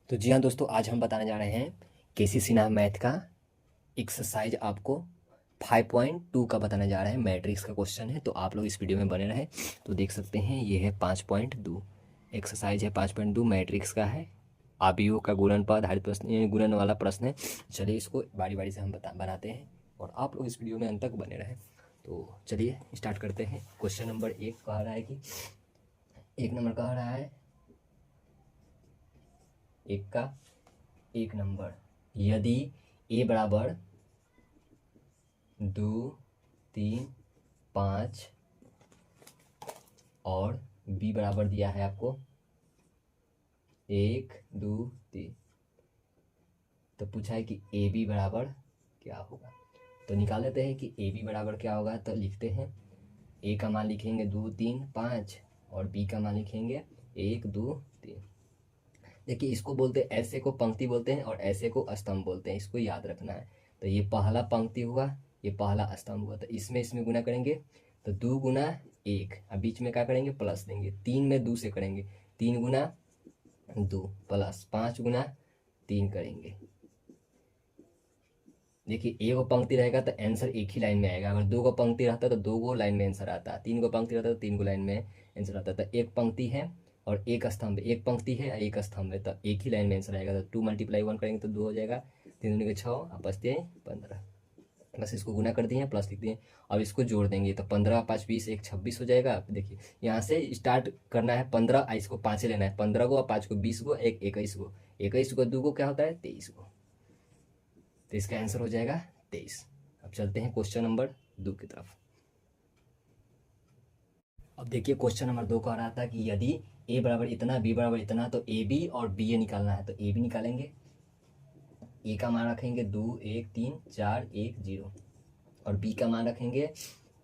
तो जी हाँ दोस्तों, आज हम बताने जा रहे हैं केसी सिन्हा मैथ का एक्सरसाइज आपको 5.2 का बताने जा रहे हैं। मैट्रिक्स का क्वेश्चन है, तो आप लोग इस वीडियो में बने रहें। तो देख सकते हैं ये है 5.2 एक्सरसाइज है। 5.2 मैट्रिक्स का है। आव्यूह का गुणनफल हर प्रश्न ये गुणन वाला प्रश्न है। चलिए इसको बारी बारी से हम बनाते हैं और आप लोग इस वीडियो में अंत तक बने रहें। तो चलिए स्टार्ट करते हैं। क्वेश्चन नंबर 1 कह रहा है कि 1 नंबर कह रहा है, एक का 1 नंबर, यदि ए बराबर 2, 3, 5 और बी बराबर दिया है आपको 1, 2, 3, तो पूछा है कि ए बी बराबर क्या होगा। तो निकाल लेते हैं कि ए बी बराबर क्या होगा। तो लिखते हैं, ए का मान लिखेंगे 2, 3, 5 और बी का मान लिखेंगे 1, 2, 3। देखिए इसको बोलते हैं, ऐसे को पंक्ति बोलते हैं और ऐसे को स्तंभ बोलते हैं, इसको याद रखना है। तो ये पहला पंक्ति हुआ, ये पहला स्तंभ हुआ। तो इसमें इसमें गुना करेंगे तो 2 गुना 1, अब बीच में क्या करेंगे प्लस देंगे। 3 में 2 से करेंगे, 3 गुना 2 प्लस 5 गुना 3 करेंगे। देखिए एक गो पंक्ति रहेगा तो आंसर एक ही लाइन में आएगा। अगर 2 गो पंक्ति रहता तो 2 गो लाइन में आंसर आता, 3 गो पंक्ति रहता तो 3 गो लाइन में आंसर आता। तो एक पंक्ति है और एक स्तंभ, एक पंक्ति है एक स्तंभ है, तो एक ही लाइन में आंसर आएगा। तो 2 × 1 करेंगे तो 2 हो जाएगा, 3 दूनी के 6 आपस 15। बस इसको गुना कर दिए, प्लस लिख दिए। अब इसको जोड़ देंगे तो 15 5 20 1 26 हो जाएगा। देखिए यहाँ से स्टार्ट करना है 15, इसको 5 लेना है, 15 गो और 5 को 20 गो, एक 21 गो, 21 को 2 गो क्या होता है 23 गो। तो इसका आंसर हो जाएगा 23। अब चलते हैं क्वेश्चन नंबर 2 की तरफ। अब देखिए क्वेश्चन नंबर 2 कह रहा था कि यदि ए बराबर इतना बी बराबर इतना, तो ए बी और बी ए निकालना है। तो ए बी निकालेंगे, ए का मान रखेंगे 2 1 3 4 1 0 और बी का मान रखेंगे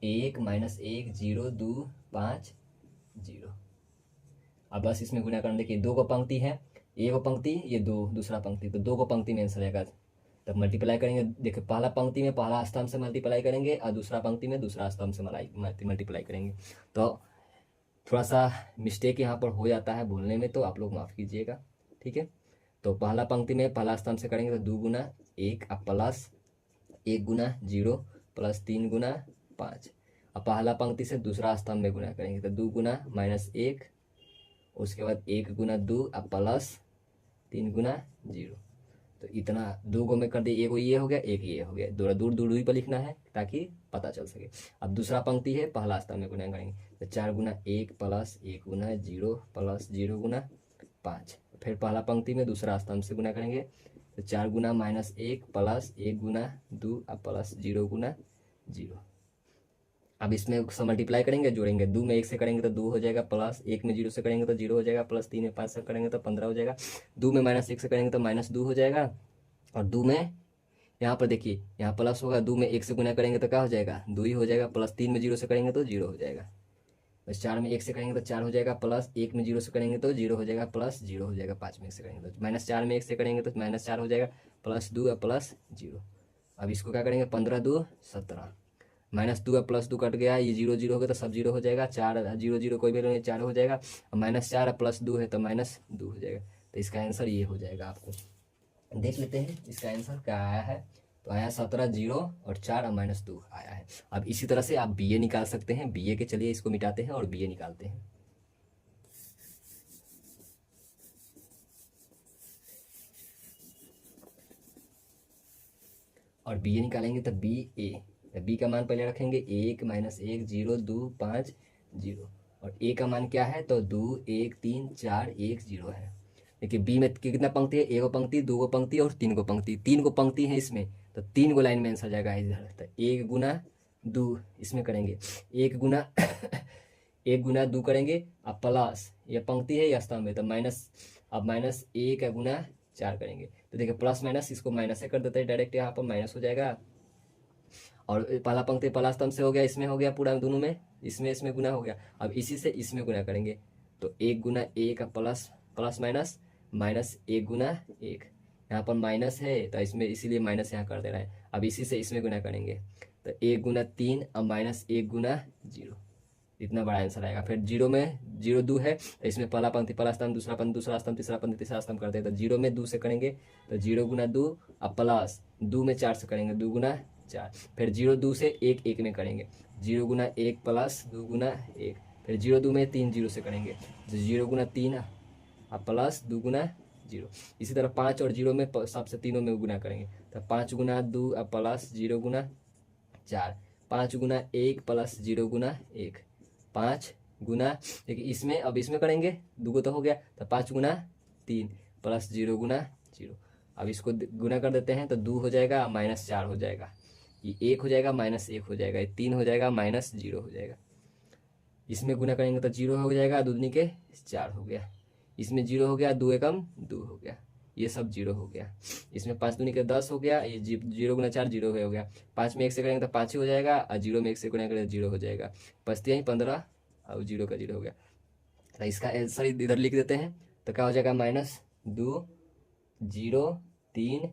1 -1 0 2 5 0। अब बस इसमें गुना करना। देखिए 2 को पंक्ति है, एक गो पंक्ति, ये 2 दूसरा पंक्ति, तो 2 को पंक्ति में आंसर आएगा। तब मल्टीप्लाई करेंगे। देखिए पहला पंक्ति में पहला स्तंभ से मल्टीप्लाई करेंगे और दूसरा पंक्ति में दूसरा स्तंभ से मल्टीप्लाई करेंगे। तो थोड़ा सा मिस्टेक यहाँ पर हो जाता है बोलने में, तो आप लोग माफ़ कीजिएगा, ठीक है। तो पहला पंक्ति में पहला स्तंभ से करेंगे तो 2 गुना 1 अब प्लस 1 गुना 0 प्लस 3 गुना 5। अब पहला पंक्ति से दूसरा स्तंभ में गुना करेंगे तो 2 गुना -1, उसके बाद 1 गुना 2 अब प्लस 3 गुना 0। तो इतना 2 गो में कर दिए, एक ये हो गया एक ये हो गया, दूर दूर दूरी पर लिखना है ताकि पता चल सके। अब दूसरा पंक्ति है, पहला स्तंभ में गुना करेंगे तो 4 गुना 1 प्लस 1 गुना 0 प्लस 0 गुना 5। फिर पहला पंक्ति में दूसरा स्तंभ से गुना करेंगे तो 4 गुना -1 प्लस 1 गुना 2 अब प्लस 0 गुना 0। अब इसमें मल्टीप्लाई करेंगे, जोड़ेंगे। 2 में 1 से करेंगे तो 2 हो जाएगा, प्लस 1 में 0 से करेंगे तो 0 हो जाएगा, प्लस 3 में 5 से करेंगे तो 15 हो जाएगा। 2 में -1 से करेंगे तो -2 हो जाएगा। और 2 में यहाँ पर देखिए यहाँ प्लस होगा, 2 में 1 से गुना करेंगे तो क्या हो जाएगा 2 ही हो जाएगा, प्लस 3 में 0 से करेंगे तो 0 हो जाएगा। बस 4 में 1 से करेंगे तो 4 हो जाएगा, प्लस 1 में 0 से करेंगे तो 0 हो जाएगा, प्लस 0 हो जाएगा। 5 में 1 से करेंगे तो -4 में 1 से करेंगे तो -4 हो जाएगा, प्लस 2 प्लस 0। अब इसको क्या करेंगे 15 2 17, -2 प्लस 2 कट गया, ये 0 0 हो गया तो सब 0 हो जाएगा। 4 0 0 कोई वैल्यू नहीं, 4 हो जाएगा। -4 प्लस 2 है तो -2 हो जाएगा। तो इसका आंसर ये हो जाएगा। आपको देख लेते हैं इसका आंसर क्या आया है। तो आया 17 0 और 4 और -2 आया है। अब इसी तरह से आप बी ए निकाल सकते हैं। बी ए के चलिए इसको मिटाते हैं और बी ए निकालते हैं। और बी ए निकालेंगे तो बी ए, बी का मान पहले रखेंगे 1 -1 0 2 5 0 और ए का मान क्या है तो 2 1 3 4 1 0 है। देखिए बी में कितना पंक्ति है, एक पंक्ति, 2 पंक्ति और 3 पंक्ति, 3 पंक्ति है इसमें, तो 3 लाइन में आंसर जाएगा इधर। तो 1 गुना 2 इसमें करेंगे, 1 गुना 1 गुना 2 करेंगे। अब प्लस ये पंक्ति है या स्तंभ है तो माइनस, अब -1 गुना 4 करेंगे। तो देखिए प्लस माइनस इसको माइनस से कर देते हैं डायरेक्ट, यहाँ पर माइनस हो जाएगा। और पहला पंक्ति पहला स्तंभ से हो गया, इसमें हो गया पूरा दोनों में, इसमें इसमें गुना हो गया। अब इसी से इसमें गुना करेंगे तो 1 गुना 1 प्लस प्लस माइनस -1 गुना 1, यहाँ पर माइनस है तो इसमें इसीलिए माइनस यहाँ कर दे रहा है। अब इसी से इसमें गुना करेंगे तो 1 गुना 3 अब -1 गुना 0। इतना बड़ा आंसर आएगा। फिर जीरो में जीरो दो है तो इसमें पहला पंक्ति पहला स्तंभ, दूसरा पंक्ति दूसरा स्तंभ, तीसरा पंक्ति तीसरा स्तंभ करते हैं। तो जीरो में दो से करेंगे तो जीरो गुना दो, अब प्लस दो में चार से करेंगे, दो गुना चार। फिर जीरो दो से एक एक में करेंगे, जीरो गुना एक प्लस दो गुना एक। फिर जीरो दो में तीन जीरो से करेंगे, तो जीरो गुना तीन अब प्लस दो गुना जीरो। इसी तरह पाँच और जीरो में सबसे तीनों में गुना करेंगे, तो पाँच गुना दो अब प्लस जीरो गुना चार। पाँच गुना एक प्लस जीरो गुना एक, पाँच गुना, देखिए इसमें अब इसमें करेंगे, दो तो हो गया, तो पाँच गुना तीन प्लस जीरो गुना जीरो। अब इसको गुना कर देते हैं तो दो हो जाएगा माइनस चार हो जाएगा, ये एक हो जाएगा माइनस एक हो जाएगा, ये तीन हो जाएगा माइनस जीरो हो जाएगा। इसमें गुना करेंगे तो जीरो हो जाएगा, दूनी के चार हो गया। इसमें जीरो हो गया, दो एकम दो हो गया, ये सब जीरो हो गया। इसमें पाँच दूनी के 10 हो गया, ये जीरो गुना चार जीरो हो गया। पाँच में एक से करेंगे तो पाँच ही हो जाएगा, और जीरो में एक से गुना करेंगे तो जीरो हो जाएगा। बचते हैं 15 और जीरो का जीरो हो गया। तो इसका आंसर इधर लिख देते हैं, तो क्या हो जाएगा माइनस दो जीरो तीन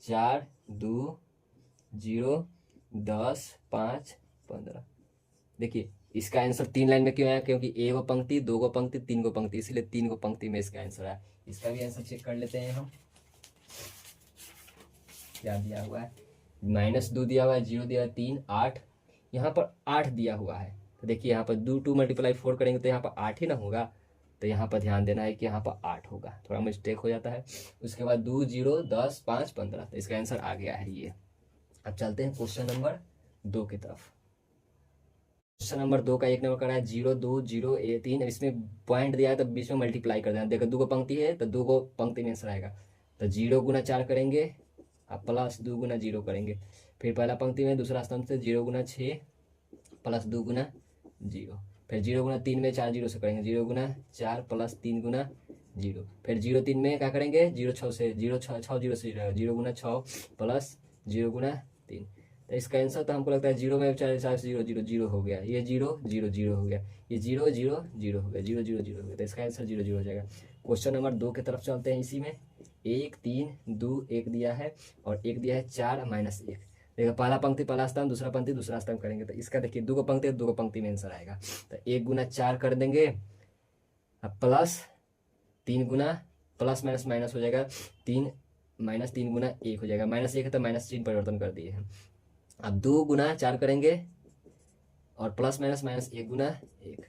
चार दो जीरो 10 5 15। देखिए इसका आंसर तीन लाइन में क्यों आया, क्योंकि एक गो पंक्ति दो गो पंक्ति तीन गो पंक्ति, इसलिए तीन गो पंक्ति में इसका आंसर आया। इसका भी आंसर चेक कर लेते हैं हम, क्या दिया हुआ है। माइनस दो दिया हुआ है, जीरो दिया है तीन, आठ, यहाँ पर आठ दिया हुआ है। तो देखिए यहाँ पर दो टू मल्टीप्लाई फोर करेंगे तो यहाँ पर आठ ही ना होगा, तो यहाँ पर ध्यान देना है कि यहाँ पर आठ होगा, थोड़ा मिस्टेक हो जाता है। उसके बाद दो जीरो 10 5 15, तो इसका आंसर आ गया है ये। अब चलते हैं क्वेश्चन नंबर 2 की तरफ। क्वेश्चन नंबर 2 का एक नंबर करा है 0 2 0 3, इसमें पॉइंट दिया है तो बीच में मल्टीप्लाई कर देना। देखो दो को पंक्ति है तो दो को पंक्ति में आंसर आएगा, तो जीरो गुना चार करेंगे, अब प्लस दो गुना जीरो करेंगे। फिर पहला पंक्ति में दूसरा स्तंभ से जीरो गुना छः प्लस दो गुना जीरो। फिर जीरो गुना तीन में चार जीरो से करेंगे, जीरो गुना चार प्लस तीन गुना जीरो। फिर जीरो तीन में क्या करेंगे, जीरो छः से, जीरो छः जीरो से जीरो गुना छः प्लस जीरो गुना तीन। तो इसका आंसर तो हमको लगता है जीरो में चार हिसाब से जीरो जीरो जीरो हो गया, ये जीरो जीरो जीरो हो गया, ये जीरो जीरो जीरो हो गया, जीरो जीरो जीरो हो गया। तो इसका आंसर जीरो जीरो हो जाएगा। क्वेश्चन नंबर 2 की तरफ चलते हैं। इसी में एक तीन दो एक दिया है और एक दिया है चार माइनस एक। देखो पहला पंक्ति पहला स्तंभ, दूसरा पंक्ति दूसरा स्तंभ करेंगे, तो इसका देखिए दो को पंक्ति दो को पंक्ति में आंसर आएगा। तो एक गुना चार कर देंगे, अब प्लस तीन गुना प्लस माइनस माइनस हो जाएगा, तीन माइनस तीन गुना एक हो जाएगा, माइनस एक है तो माइनस चिन्ह परिवर्तन कर दिए हैं। अब दो गुना चार करेंगे और प्लस माइनस माइनस एक गुना एक,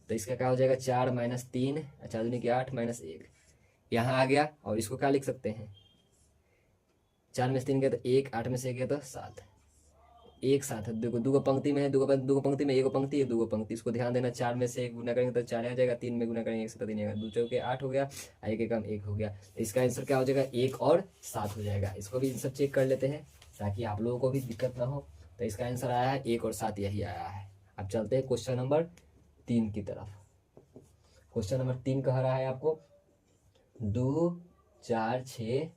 तो इसका क्या हो जाएगा चार माइनस तीन, चार दूनी की आठ माइनस एक, यहाँ आ गया। और इसको क्या लिख सकते हैं, चार में से तीन गया तो एक, आठ में से एक गया तो सात, एक साथ है। देखो दो पंक्ति में है, दो पंक्ति में, एक पंक्ति है दो पंक्ति, इसको ध्यान देना। चार में से एक गुना करेंगे तो चार आ जाएगा, तीन में गुना करेंगे एक से तो तीन आएगा, दो चौके आठ हो गया, एक एकम एक हो गया। तो इसका आंसर क्या हो जाएगा एक और सात हो जाएगा। इसको भी आंसर चेक कर लेते हैं ताकि आप लोगों को भी दिक्कत ना हो। तो इसका आंसर आया है एक और सात, यही आया है। अब चलते हैं क्वेश्चन नंबर 3 की तरफ। क्वेश्चन नंबर 3 कह रहा है आपको 2 4 6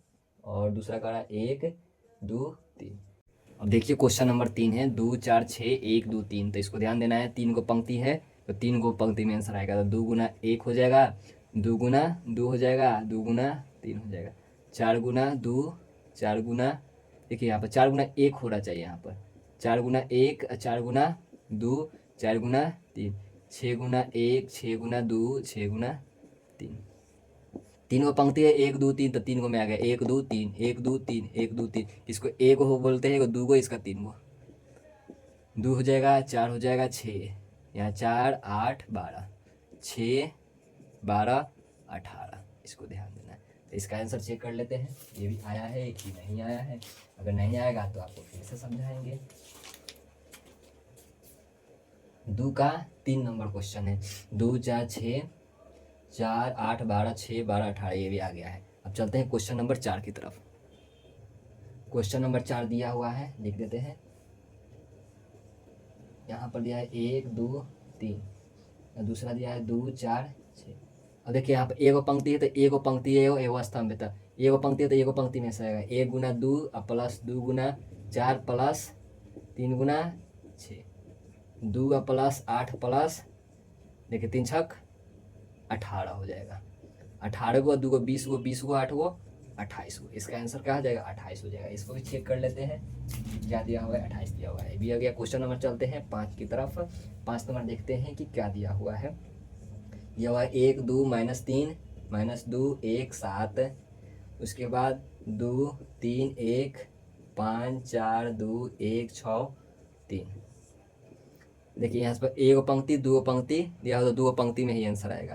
और दूसरा कह रहा है 1 2 3। अब देखिए क्वेश्चन नंबर 3 है 2 4 6 1 2 3, तो इसको ध्यान देना है। तीन को पंक्ति है तो तीन को पंक्ति में आंसर आएगा, तो दो गुना एक हो जाएगा, दो गुना दो हो जाएगा, दो गुना तीन हो जाएगा, चार गुना दो, चार गुना, देखिए यहाँ पर चार गुना एक होना चाहिए, यहाँ पर चार गुना एक, चार गुना दो, चार गुना तीन, छः गुना एक, छः गुना दो, छः गुना तीन। तीन को पंक्ति है एक दो तीन, तो तीन को में आ गया एक दो तीन, एक दो तीन, एक दो तीन। इसको एक हो बोलते हैं, दो को, इसका तीन को, दो हो जाएगा, चार हो जाएगा, छः, यहाँ चार आठ 12, 6 12 18। इसको ध्यान देना है। तो इसका आंसर चेक कर लेते हैं, ये भी आया है कि नहीं आया है। अगर नहीं आएगा तो आपको फिर से समझाएंगे। 2 का 3 नंबर क्वेश्चन है 2 4 6 4 8 12 6 12 18, ये भी आ गया है। अब चलते हैं क्वेश्चन नंबर 4 की तरफ। क्वेश्चन नंबर 4 दिया हुआ है, लिख देते हैं। यहाँ पर दिया है 1 2 3, दूसरा दिया है 2 4 6। अब देखिए यहाँ पर एगो पंक्ति है तो एगो पंक्ति है, एगो स्तंभ है, तो एगो पंक्ति है तो एगो पंक्ति में से आएगा। एक गुना दो प्लस दो गुना चार प्लस तीन गुना 6, दो प्लस आठ प्लस, देखिए 3 छक 18 हो जाएगा। 18 को, 2 को 20 को, 20 को 8 को 28 हो। इसका आंसर क्या हो जाएगा? 28 हो जाएगा। इसको भी चेक कर लेते हैं, क्या दिया हुआ है? 28 दिया हुआ है। भी आ गया। क्वेश्चन नंबर चलते हैं 5 की तरफ। 5 नंबर देखते हैं कि क्या दिया हुआ है। यह हुआ 1 2 -3 -2 1 7, उसके बाद 2 3 1 5 4 2 1 6 3। देखिए यहाँ पर एक पंक्ति दो पंक्ति दिया हो तो दो पंक्ति में ही आंसर आएगा।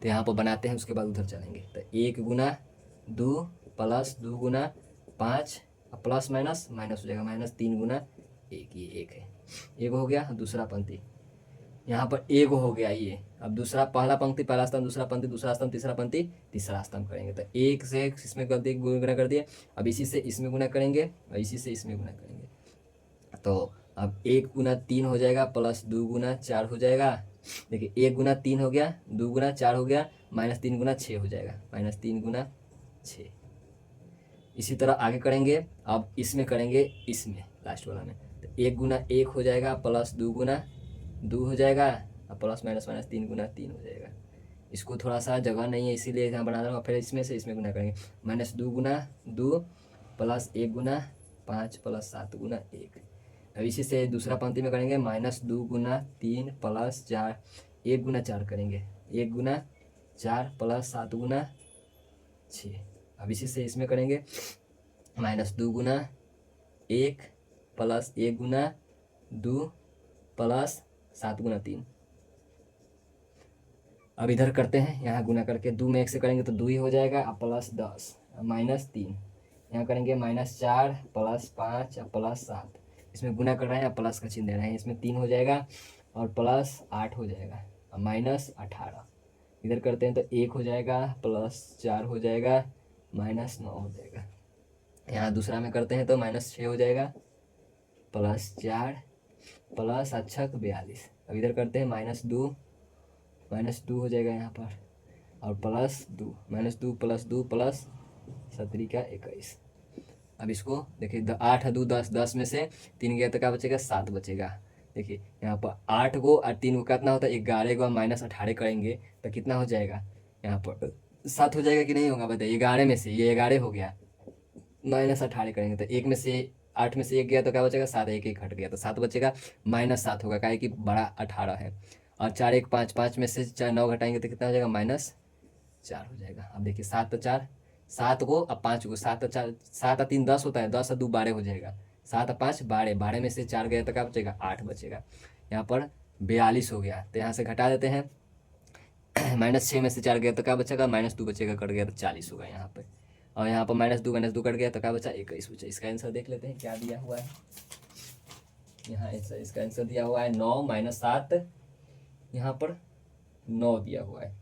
तो यहाँ पर बनाते हैं, उसके बाद उधर चलेंगे। तो 1 गुना 2 प्लस 2 गुना 5 प्लस माइनस माइनस हो जाएगा -3 गुना 1, ये 1 है। एक हो गया। दूसरा पंक्ति यहाँ पर एक हो गया ये। अब दूसरा पहला पंक्ति पहला स्तंभ, दूसरा पंक्ति दूसरा स्तंभ, तीसरा पंक्ति तीसरा स्तंभ करेंगे। तो 1 से इसमें कर दिए, गुना कर दिए। अब इसी से इसमें गुना करेंगे और इसी से इसमें गुना करेंगे। तो अब 1 गुना 3 हो जाएगा प्लस 2 गुना 4 हो जाएगा। देखिए 1 गुना 3 हो गया, 2 गुना 4 हो गया, -3 गुना 6 हो जाएगा, -3 गुना 6। इसी तरह आगे करेंगे। अब इसमें करेंगे, इसमें लास्ट वाला में। तो 1 गुना 1 हो जाएगा प्लस 2 गुना 2 हो जाएगा और प्लस माइनस -3 गुना 3 हो जाएगा। इसको थोड़ा सा जगह नहीं है इसीलिए यहाँ बना रहा हूँ। फिर इसमें से इसमें गुना करेंगे। -2 गुना 2 प्लस 1 गुना 5 प्लस 7 गुना 1। अब इसी से दूसरा पंक्ति में करेंगे। -2 गुना 3 प्लस 4 1 गुना 4 करेंगे। 1 गुना 4 प्लस 7 गुना 6। अब इसी से इसमें करेंगे। -2 गुना 1 प्लस 1 गुना 2 प्लस 7 गुना 3। अब इधर करते हैं, यहाँ गुना करके 2 में 1 से करेंगे तो 2 ही हो जाएगा। अब प्लस 10 -3, यहाँ करेंगे -4 प्लस 5 प्लस 7। इसमें गुना कर रहे हैं, प्लस का चिन्ह दे रहे हैं। इसमें 3 हो जाएगा और प्लस 8 हो जाएगा और -18। इधर करते हैं तो 1 हो जाएगा प्लस 4 हो जाएगा -9 हो जाएगा। यहाँ दूसरा में करते हैं तो -6 हो जाएगा प्लस 4 प्लस 42। अब इधर करते हैं -2 हो जाएगा यहाँ पर और प्लस 2 -2 प्लस 2 प्लस 7 का 21। अब इसको देखिए 8 2 10, 10 में से 3 गया तो क्या बचेगा? 7 बचेगा। देखिए यहाँ पर 8 को और 3 को कितना होता है? 11 को -18 करेंगे तो कितना हो जाएगा? यहाँ पर 7 हो जाएगा कि नहीं होगा? बताइए। 11 में से ये 11 हो गया, -18 करेंगे तो 1 में से 8 में से 1 गया तो क्या बचेगा? 7, 1 1 हट गया तो 7 बचेगा, -7 होगा क्या है कि बड़ा 18 है। और 4 1 5, 5 में से 4 9 घटाएंगे तो कितना हो जाएगा? -4 हो जाएगा। अब देखिए 7 और 4, 7 को अब 5 को, 7 और 4, 7 और 3 10 होता है, 10 और 2 12 हो जाएगा। 7 और 5 12, 12 में से 4 गया तो क्या बचेगा? 8 बचेगा। यहाँ पर 42 हो गया तो यहाँ से घटा देते हैं। -6 में से 4 गया तो क्या बचेगा? -2 बचेगा, कट गया तो 40 होगा यहाँ पे। और यहाँ पर -2 कट गया तो क्या बचा? 21 बचा। इसका आंसर देख लेते हैं क्या दिया हुआ है। यहाँ इसका आंसर दिया हुआ है 9 -7, यहाँ पर 9 दिया हुआ है।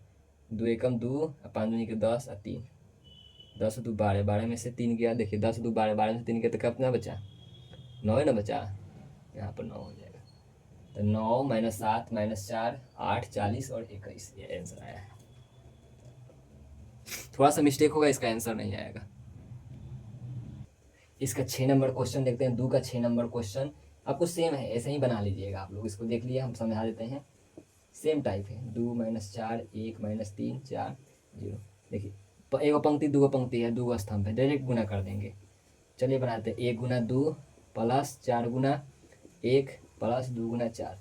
2 एकम 2, 5 दूनी के 10 और 3, 10 और 2 12, 12 में से 3 गया। देखिए 10 और 2 12, 12 में से 3 गया तो कितना बचा? 9 है ना बचा। यहाँ पर 9 हो जाएगा। तो 9 -7 -4 8 40 और 21, ये आंसर आया है। थोड़ा सा मिस्टेक होगा, इसका आंसर नहीं आएगा। इसका 6 नंबर क्वेश्चन देखते हैं। 2 का 6 नंबर क्वेश्चन आपको सेम है, ऐसे ही बना लीजिएगा आप लोग। इसको देख लिए, हम समझा देते हैं। सेम टाइप है। 2 -4 1 -3 4 0। देखिए एक पंक्ति 2 पंक्ति है, 2 स्तंभ है, डायरेक्ट गुना कर देंगे। चलिए बनाते हैं। 1 गुना 2 प्लस 4 गुना 1 प्लस 2 गुना 4।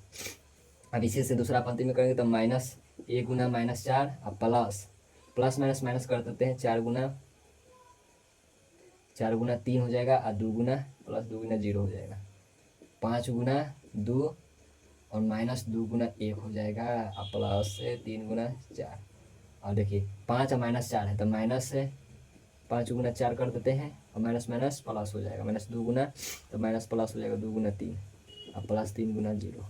अब इसी से दूसरा पंक्ति में करेंगे तो -1 गुना -4 और प्लस माइनस माइनस कर देते हैं। 4 गुना 3 हो जाएगा और 2 गुना प्लस 2 गुना 0 हो जाएगा। 5 गुना 2 और -2 गुना 1 हो जाएगा और प्लस 3 गुना 4। और देखिए 5 और -4 है तो माइनस है, 5 गुना 4 कर देते हैं और माइनस माइनस प्लस हो जाएगा। -2 गुना तो माइनस प्लस हो जाएगा 2 गुना 3 और प्लस 3 गुना 0।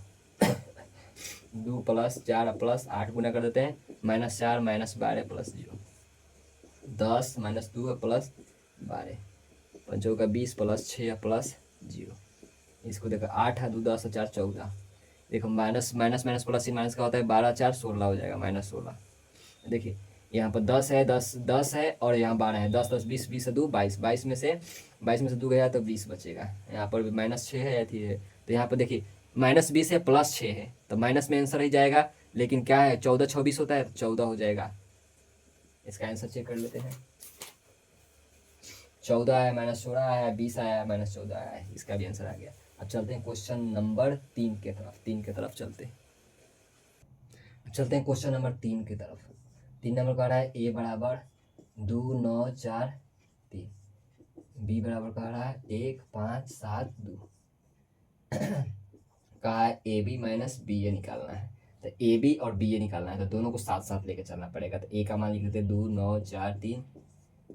2 प्लस 4 और प्लस 8 गुना कर देते हैं। -4 -12 प्लस 0, 10 -2 प्लस 12, 5 का 20 प्लस 6 प्लस 0। इसको देखो 8 है 2 10 और 4 14। देखो minus minus minus plus minus का होता है 12 4 16 हो जाएगा, -16। देखिए यहाँ पर 10 है, 10 है और यहाँ 12 है। 10 10 20 20 से 2 22, 22 में से 2 गया तो 20 बचेगा। यहाँ पर भी -6 है, अथी है तो यहाँ पर देखिए -20 है प्लस 6 है तो माइनस में आंसर ही जाएगा। लेकिन क्या है 14 26 होता है तो 14 हो जाएगा। इसका आंसर चेक कर लेते हैं। 14 आया माइनस 16 आया, 20 आया माइनस 14 आया, इसका भी आंसर आ गया। अब चलते हैं क्वेश्चन नंबर 3 के तरफ, 3 के तरफ चलते हैं। अब चलते हैं क्वेश्चन नंबर 3 की तरफ। 3 नंबर कह रहा है ए बराबर 2 9 4 3, बी बराबर कह रहा है 1 5 7 2। कहा है ए बी माइनस बी ए निकालना है, तो ए बी और बी ए निकालना है, तो दोनों को साथ साथ लेकर चलना पड़ेगा। तो ए का मान लिख देते हैं 2 9 4 3,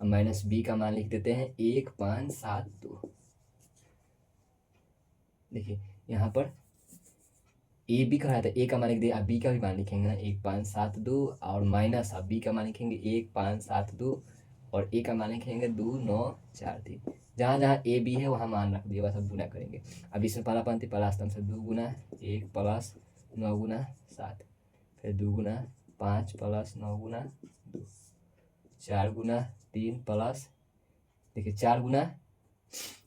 माइनस बी का मान लिख देते हैं 1 5 7 2। देखिए यहाँ पर ए बी कहा था, ए का मान लिख दिया, अब बी का भी मान लिखेंगे ना 1 5 7 2, और माइनस अब बी का मान लिखेंगे 1 5 7 2, और ए का मान लिखेंगे 2 9 4 3। जहाँ जहाँ ए बी है वहाँ मान रख दिया, बस अब गुना करेंगे। अब इसमें पहला पंक्ति पहला स्तंभ से 2 गुना 1 प्लस 9 गुना 7, फिर 2 गुना 5 प्लस 9 गुना 2, 4 गुना 3 प्लस, देखिए 4 गुना,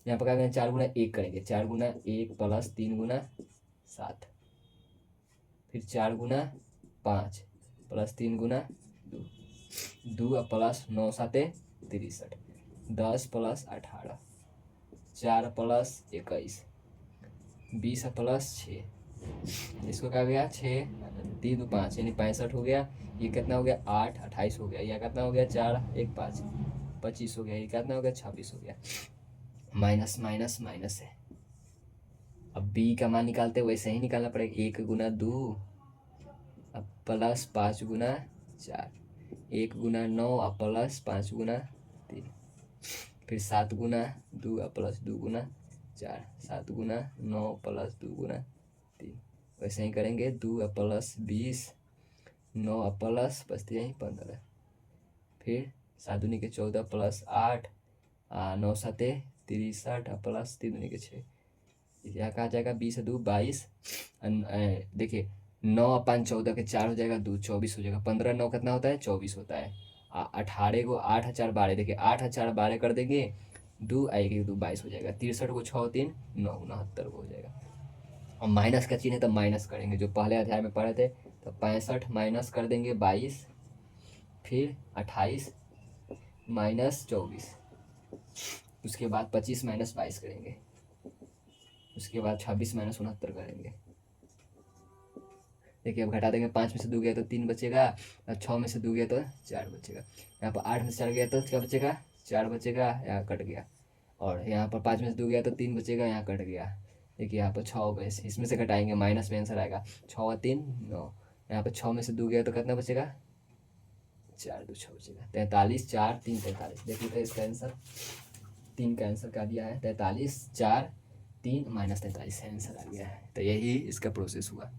यहाँ पर क्या करेंगे 4 गुना 1 करेंगे, 4 गुना 1 प्लस 3 गुना 7, फिर 4 गुना 5 प्लस 3 गुना 2, 2 प्लस 9 7 63, 10 प्लस 18, 4 प्लस 21, 20 प्लस 6, इसको क्या हो गया 6 3 2 5 यानी 65 हो गया। ये कितना हो गया 8 28 हो गया, यह कितना हो गया 4 1 5 25 हो गया, ये कितना हो गया 26 हो गया। माइनस माइनस माइनस है। अब बी का मान निकालते वैसे ही निकालना पड़ेगा, 1 गुना 2 अब प्लस 5 गुना 4, 1 गुना 9 अब प्लस 5 गुना 3, फिर 7 गुना 2 अब प्लस 2 गुना 4, 7 गुना 9 प्लस 2 गुना 3, वैसे ही करेंगे 2 अब प्लस 20, 9 अब प्लस बचते यहीं 15, फिर 7 दूनी के 14 प्लस 8, 9 7 63 प्लस 3 दूनी के 6, यहाँ कहा जाएगा 20 2 22। देखिए 9 5 14 के 4 हो जाएगा 2 24 हो जाएगा, 15 9 कितना होता है 24 होता है। 18 को 8 4 12, देखिए 8 4 12 कर देंगे 2 आएगी 2 22 हो जाएगा, 63 को 6 3 9 69 को हो जाएगा। और माइनस का चिन्ह है तो माइनस करेंगे, जो पहले अध्याय में पढ़े थे, तो 65 माइनस कर देंगे 22, फिर 28 माइनस 24, उसके बाद 25 माइनस 22 करेंगे, उसके बाद 26 माइनस 69 करेंगे। देखिए अब घटा देंगे, 5 में से 2 गया तो 3 बचेगा, और 6 में से 2 गया तो 4 बचेगा। यहाँ पर 8 में से 4 गया तो क्या बचेगा 4 बचेगा, यहाँ कट गया। और यहाँ पर 5 में से 2 गया तो 3 बचेगा, यहाँ कट गया। देखिए यहाँ पर 6 में से इसमें से घटाएंगे, माइनस में आंसर आएगा 6 और 3 9। यहाँ पर 6 में से 2 गया तो कितना बचेगा 4 2 6 बचेगा, 43 4 3 43। देखिए तो इसका आंसर 3 का आंसर क्या दिया है 43 4 3 माइनस 43 आंसर आ गया है। तो यही इसका प्रोसेस हुआ।